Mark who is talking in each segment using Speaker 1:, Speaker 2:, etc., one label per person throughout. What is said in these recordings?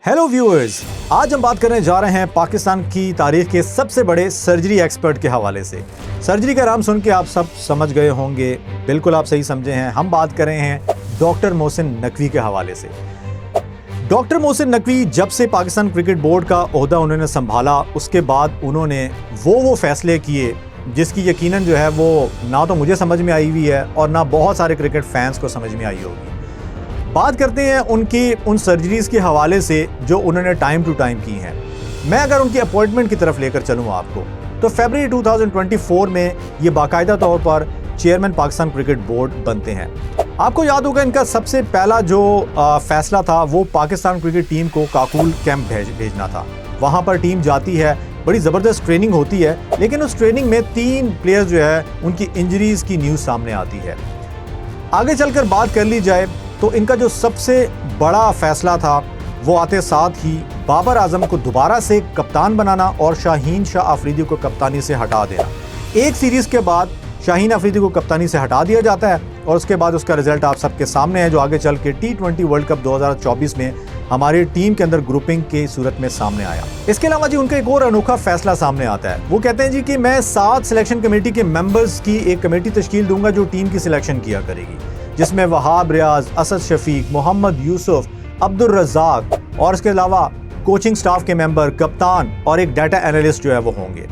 Speaker 1: Hello viewers, आज हम बात करने जा रहे हैं पाकिस्तान की तारीख के सबसे बड़े सर्जरी एक्सपर्ट के हवाले से। सर्जरी का नाम सुन के आप सब समझ गए होंगे, बिल्कुल आप सही समझे हैं। हम बात कर रहे हैं डॉक्टर मोहसिन नकवी के हवाले से। डॉक्टर मोहसिन नकवी जब से पाकिस्तान क्रिकेट बोर्ड का ओहदा उन्होंने संभाला, उसके बाद उन्होंने वो फैसले किए जिसकी यकीनन जो है वो ना तो मुझे समझ में आई हुई है और ना बहुत सारे क्रिकेट फैंस को समझ में आई होगी। बात करते हैं उनकी उन सर्जरीज़ के हवाले से जो उन्होंने टाइम टू टाइम की हैं। मैं अगर उनकी अपॉइंटमेंट की तरफ लेकर चलूँ आपको, तो फरवरी 2024 में ये बाकायदा तौर पर चेयरमैन पाकिस्तान क्रिकेट बोर्ड बनते हैं। आपको याद होगा इनका सबसे पहला जो फैसला था वो पाकिस्तान क्रिकेट टीम को काकुल कैंप भेजना था। वहाँ पर टीम जाती है, बड़ी ज़बरदस्त ट्रेनिंग होती है, लेकिन उस ट्रेनिंग में 3 प्लेयर्स जो है उनकी इंजरीज़ की न्यूज़ सामने आती है। आगे चलकर बात कर ली जाए तो इनका जो सबसे बड़ा फैसला था वो आते साथ ही बाबर आजम को दोबारा से कप्तान बनाना और शाहीन शाह अफरीदी को कप्तानी से हटा देना। एक सीरीज़ के बाद शाहीन अफरीदी को कप्तानी से हटा दिया जाता है और उसके बाद उसका रिजल्ट आप सबके सामने है, जो आगे चल के T20 वर्ल्ड कप 2024 में हमारी टीम के अंदर ग्रुपिंग की सूरत में सामने आया। इसके अलावा जी उनका एक और अनोखा फैसला सामने आता है। वो कहते हैं जी कि मैं 7 सिलेक्शन कमेटी के मेंबर्स की एक कमेटी तश्कील दूंगा जो टीम की सिलेक्शन किया करेगी, जिसमें वहाब रियाज, असद शफीक, मोहम्मद यूसुफ, अब्दुल रज़ाक और इसके अलावा कोचिंग स्टाफ के मेंबर, कप्तान और एक डाटा एनालिस्ट जो है वो होंगे।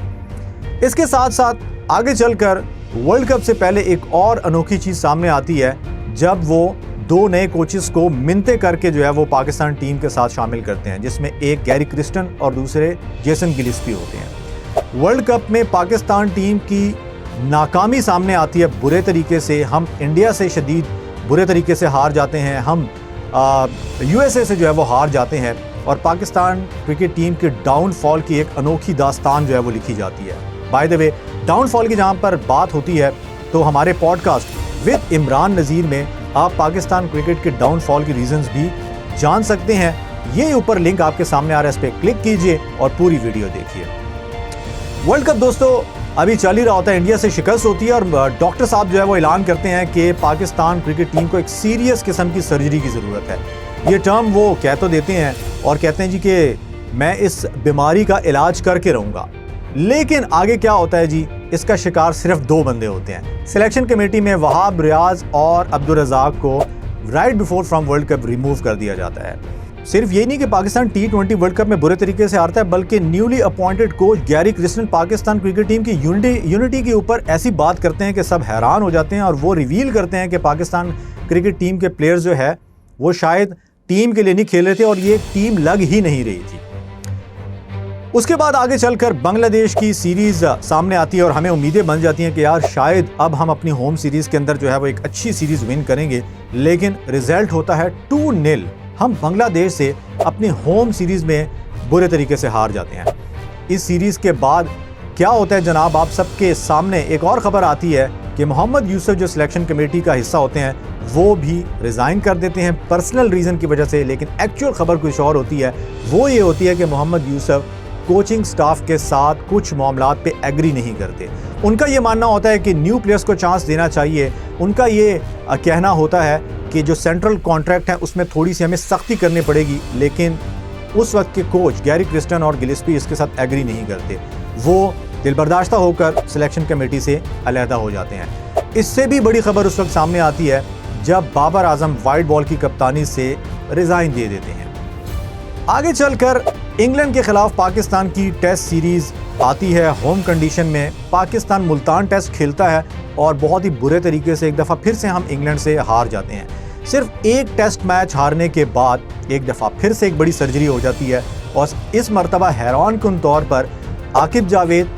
Speaker 1: इसके साथ साथ आगे चलकर वर्ल्ड कप से पहले एक और अनोखी चीज़ सामने आती है जब वो 2 नए कोचेस को मिन्नतें करके जो है वो पाकिस्तान टीम के साथ शामिल करते हैं, जिसमें एक गैरी क्रिस्टन और दूसरे जेसन गिलिस्पी होते हैं। वर्ल्ड कप में पाकिस्तान टीम की नाकामी सामने आती है बुरे तरीके से। हम इंडिया से शदीद बुरे तरीके से हार जाते हैं, हम USA से जो है वो हार जाते हैं और पाकिस्तान क्रिकेट टीम के डाउनफॉल की एक अनोखी दास्तान जो है वो लिखी जाती है। बाय द वे, डाउनफॉल की जहाँ पर बात होती है तो हमारे पॉडकास्ट विद इमरान नज़ीर में आप पाकिस्तान क्रिकेट के डाउनफॉल की रीजंस भी जान सकते हैं। ये ऊपर लिंक आपके सामने आ रहा है, इस पर क्लिक कीजिए और पूरी वीडियो देखिए। वर्ल्ड कप दोस्तों अभी चल ही रहा होता है, इंडिया से शिकस्त होती है और डॉक्टर साहब जो है वो ऐलान करते हैं कि पाकिस्तान क्रिकेट टीम को एक सीरियस किस्म की सर्जरी की ज़रूरत है। ये टर्म वो कह तो देते हैं और कहते हैं जी कि मैं इस बीमारी का इलाज करके रहूँगा, लेकिन आगे क्या होता है जी, इसका शिकार सिर्फ 2 बंदे होते हैं। सिलेक्शन कमेटी में वहाब रियाज और अब्दुल रज़ाक को right before from world cup remove कर दिया जाता है। सिर्फ ये नहीं कि पाकिस्तान T20 वर्ल्ड कप में बुरे तरीके से हारता है, बल्कि newly appointed coach Gary Kristen Pakistan cricket team की यूनिटी के ऊपर ऐसी बात करते हैं कि सब हैरान हो जाते हैं और वो रिवील करते हैं कि पाकिस्तान क्रिकेट टीम के प्लेयर्स जो है वो शायद टीम के लिए नहीं खेल रहे थे और ये टीम लग ही नहीं रही थी। उसके बाद आगे चलकर बांग्लादेश की सीरीज सामने आती है और हमें उम्मीदें बन जाती हैं कि यार शायद अब हम अपनी होम सीरीज के अंदर जो है वो एक अच्छी सीरीज विन करेंगे, लेकिन रिजल्ट होता है 2-0। हम बांग्लादेश से अपनी होम सीरीज में बुरे तरीके से हार जाते हैं। इस सीरीज के बाद क्या होता है जनाब, आप सबके सामने एक और खबर आती है कि मोहम्मद यूसुफ जो सिलेक्शन कमेटी का हिस्सा होते हैं वो भी रिज़ाइन कर देते हैं पर्सनल रीज़न की वजह से। लेकिन एक्चुअल खबर कुछ और होती है, वो ये होती है कि मोहम्मद यूसुफ कोचिंग स्टाफ के साथ कुछ मामलात पे एग्री नहीं करते। उनका ये मानना होता है कि न्यू प्लेयर्स को चांस देना चाहिए। उनका ये कहना होता है कि जो सेंट्रल कॉन्ट्रैक्ट है उसमें थोड़ी सी हमें सख्ती करनी पड़ेगी, लेकिन उस वक्त के कोच गैरी क्रिस्टन और गिलिस्पी इसके साथ एग्री नहीं करते। वो दिलबर्दाश्ता होकर सिलेक्शन कमेटी से अलहदा हो जाते हैं। इससे भी बड़ी खबर उस वक्त सामने आती है जब बाबर आजम वाइट बॉल की कप्तानी से रिज़ाइन दे देते हैं। आगे चलकर इंग्लैंड के खिलाफ पाकिस्तान की टेस्ट सीरीज आती है होम कंडीशन में। पाकिस्तान मुल्तान टेस्ट खेलता है और बहुत ही बुरे तरीके से एक दफ़ा फिर से हम इंग्लैंड से हार जाते हैं। सिर्फ एक टेस्ट मैच हारने के बाद एक दफ़ा फिर से एक बड़ी सर्जरी हो जाती है और इस मरतबा हैरानकुन तौर पर आकिब जावेद,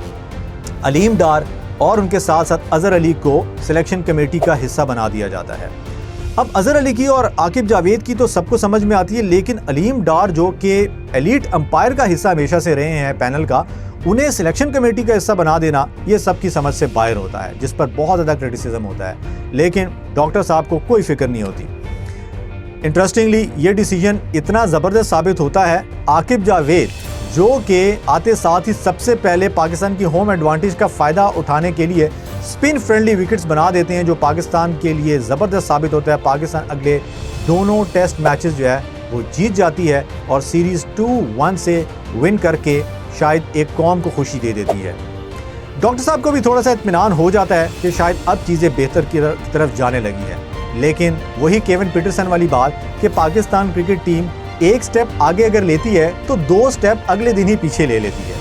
Speaker 1: अलीम डार और उनके साथ साथ अज़हर अली को सिलेक्शन कमेटी का हिस्सा बना दिया जाता है। अब अज़हर अली की और आकिब जावेद की तो सबको समझ में आती है, लेकिन अलीम डार जो कि एलीट अंपायर का हिस्सा हमेशा से रहे हैं पैनल का, उन्हें सिलेक्शन कमेटी का हिस्सा बना देना ये सबकी समझ से बाहर होता है, जिस पर बहुत ज़्यादा क्रिटिसिज्म होता है, लेकिन डॉक्टर साहब को कोई फिक्र नहीं होती। इंटरेस्टिंगली ये डिसीजन इतना ज़बरदस्त साबित होता है, आकिब जावेद जो कि आते साथ ही सबसे पहले पाकिस्तान की होम एडवांटेज का फ़ायदा उठाने के लिए स्पिन फ्रेंडली विकेट्स बना देते हैं, जो पाकिस्तान के लिए ज़बरदस्त साबित होता है। पाकिस्तान अगले दोनों टेस्ट मैचेस जो है वो जीत जाती है और सीरीज 2-1 से विन करके शायद एक कौम को खुशी दे देती है। डॉक्टर साहब को भी थोड़ा सा इत्मीनान हो जाता है कि शायद अब चीज़ें बेहतर की तरफ जाने लगी है, लेकिन वही केविन पीटरसन वाली बात कि पाकिस्तान क्रिकेट टीम एक स्टेप आगे अगर लेती है तो 2 स्टेप अगले दिन ही पीछे ले लेती है।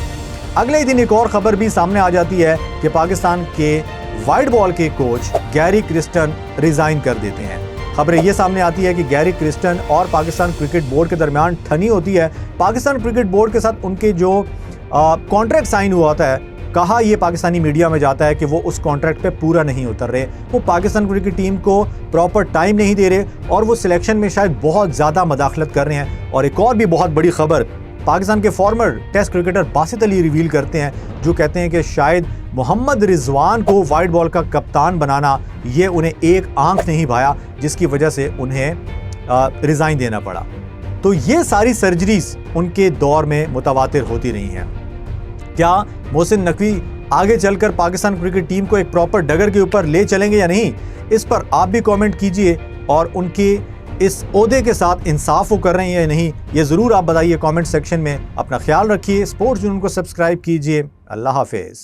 Speaker 1: अगले ही दिन एक और खबर भी सामने आ जाती है कि पाकिस्तान के वाइड बॉल के कोच गैरी क्रिस्टन रिजाइन कर देते हैं। खबरें ये सामने आती है कि गैरी क्रिस्टन और पाकिस्तान क्रिकेट बोर्ड के दरमियान ठनी होती है। पाकिस्तान क्रिकेट बोर्ड के साथ उनके जो कॉन्ट्रैक्ट साइन हुआ होता है, कहा ये पाकिस्तानी मीडिया में जाता है कि वो उस कॉन्ट्रैक्ट पे पूरा नहीं उतर रहे, वो पाकिस्तान क्रिकेट टीम को प्रॉपर टाइम नहीं दे रहे और वो सिलेक्शन में शायद बहुत ज़्यादा मदाखलत कर रहे हैं। और एक और भी बहुत बड़ी खबर पाकिस्तान के former test cricketer Basit Ali reveal करते हैं, जो कहते हैं कि शायद मोहम्मद रिजवान को वाइड बॉल का कप्तान बनाना ये उन्हें एक आंख नहीं भाया, जिसकी वजह से उन्हें रिज़ाइन देना पड़ा। तो ये सारी सर्जरीज उनके दौर में मुतवातिर होती रही हैं। क्या मोहसिन नकवी आगे चलकर पाकिस्तान क्रिकेट टीम को एक प्रॉपर डगर के ऊपर ले चलेंगे या नहीं, इस पर आप भी कमेंट कीजिए और उनके इस ओहदे के साथ इंसाफ वो कर रहे हैं या नहीं, ये ज़रूर आप बताइए कमेंट सेक्शन में। अपना ख्याल रखिए, स्पोर्ट्स जून को सब्सक्राइब कीजिए। अल्लाह हाफिज़।